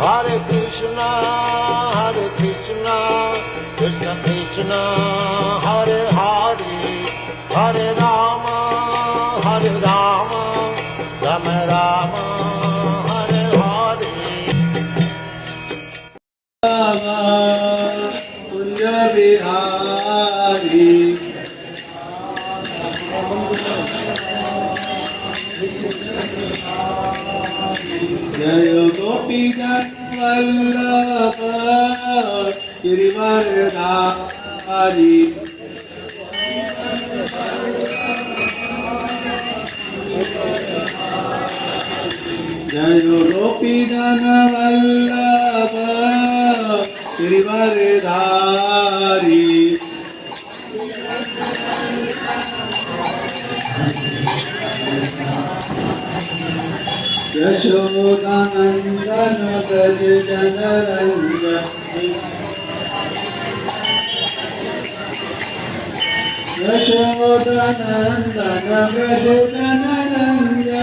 Hare Krishna, Krishna Krishna, Hare Hare, Hare Rama, Rama Rama, Hare Hare. Kunja Bihari Jaya Gopi Vallabha Girivaradhari Jaya Gopi Vallabha Girivaradhari Yashodanandana Braj Janaranja Yashodanandana Braj Janaranja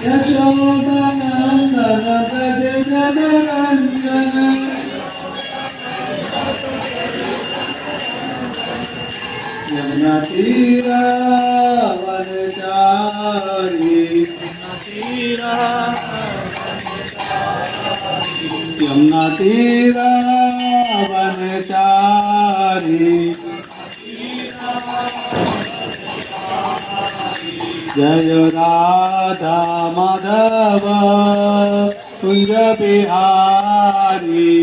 Yashodanandana Braj Janaranja Yamuna Tira Vanachari Yamuna Tira Vanachari Jaya Radha Madhava Kunja Bihari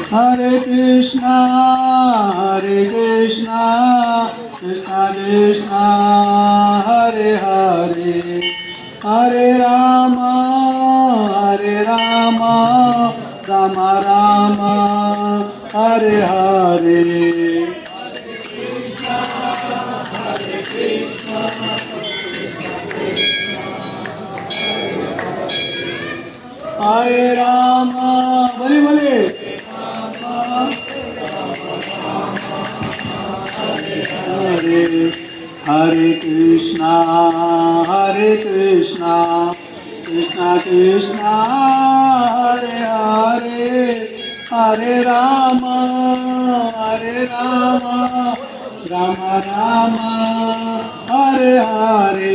Hare Krishna, Krishna Krishna, Hare Hare, Hare Rama, Rama Rama, Hare Hare. Hare Rama, Bale Bale. Hare Krishna, Krishna Krishna, Hare Hare, Hare Rama, Rama Rama, Hare Hare.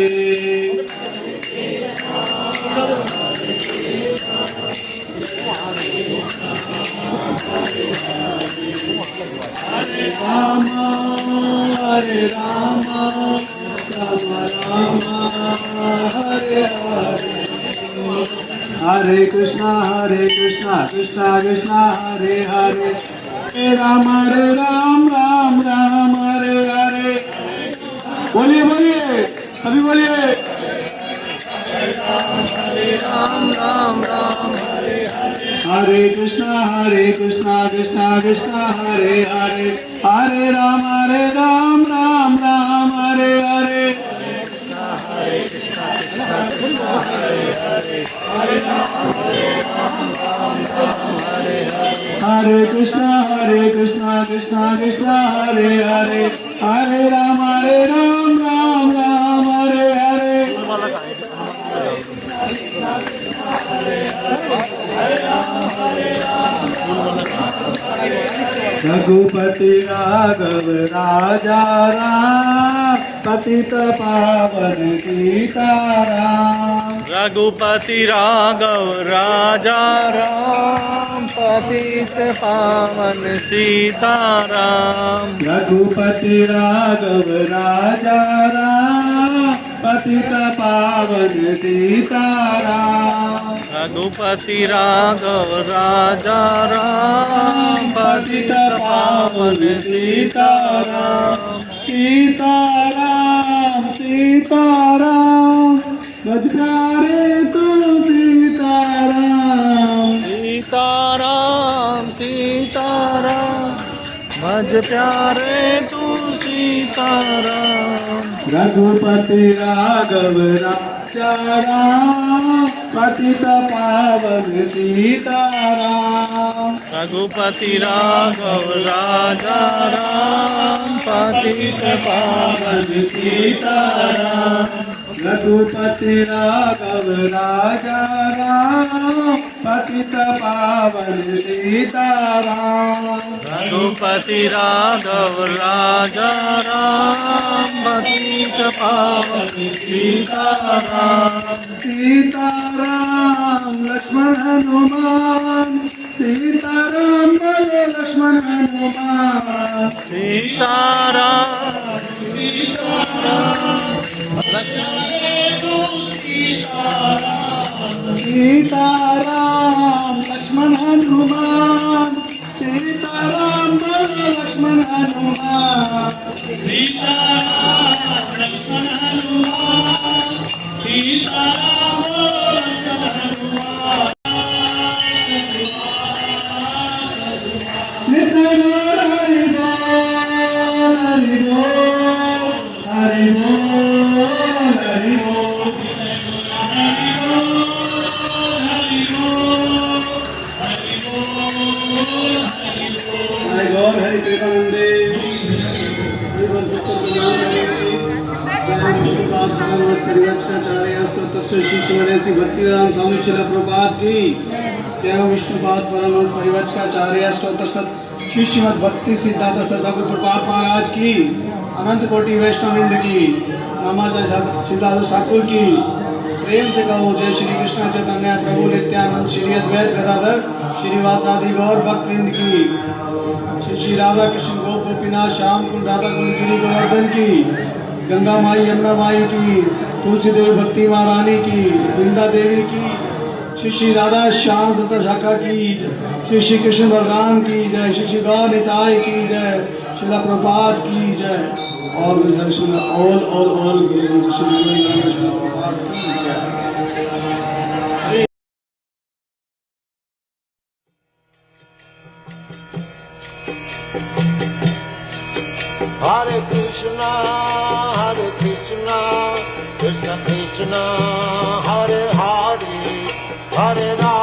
Hare Rama, Rama Rama, Hare Hare. Hare Krishna, Krishna Krishna, Hare Hare. Hare Rama, Ram Hare Hare. बोलिए बोलिए सभी बोलिए. Hare Ram, Hare Hare. Hare Krishna, Krishna Krishna, Hare Hare. Hare Ram, Ram Hare Hare. Hare Krishna, Krishna Hare Hare. Hare Ram, Ram Hare Hare. Hare Krishna, Krishna Hare Hare. Hare Ram, Ram Hare Hare. Raghupati Raghav राजा राम पतित पावन सीताराम. रघुपति राघव राजा राम पतित पावन सीताराम. रघुपति राघव राजा राम पतित पावन सीताराम. रघुपति राघव राजा राम पतित पावन सीताराम. सीताराम सीताराम बज प्यारे तू सीताराम. सीताराम सीताराम भज प्यारे तू सीताराम. रघुपति राघव राम राजा राम पतित पावन सीताराम रघुपति राघव राजा राम पतित पावन सीताराम रघुपति राघव राजा राम पतित पावन सीताराम रघुपति राघव राजा राम पतित पावन सीताराम सीताराम लक्ष्मण हनुमान सीताराम बोले लक्ष्मण हनुमान सीताराम सीताराम लक्ष्मण हनुमान सीताराम बोले लक्ष्मण हनुमान सीताराम लक्ष्मण हनुमान सीताराम बोले लक्ष्मण हनुमान नित्य हरि बोल हरि बोल हरि बोल हरि बोल हरि कृपानंदे परिवक्षाचार्य शिष्य भक्तिराम स्वामी शिला प्रभात की एवं विष्णुपाद परमहंस परिवक्षाचार्य श्री श्रीमद भक्ति सिद्धांत सदागुरु प्रपात महाराज की अनंत कोटि वैष्णविंद की नामाजा सिद्धार्थ ठाकुर की प्रेम से कहो जय श्री कृष्ण चैतन्य प्रभु नित्यानंद श्री अद्वैत गदाधर श्रीवासादि गौर भक्तवृंद की श्री राधा कृष्ण गोपीनाथ श्याम कुंड राधा कुंड गिरी गोवर्धन की गंगा माई यमुना माई की तुलसी देवी भक्ति महारानी की वृंदा देवी की श्री राधा श्याम दत्त शाखा की श्री कृष्ण बलराम की जय श्री गौर निताय की जय शिला प्रभात की जय और all Hare Krishna, Krishna Krishna, Hare Hare, Hare Rama.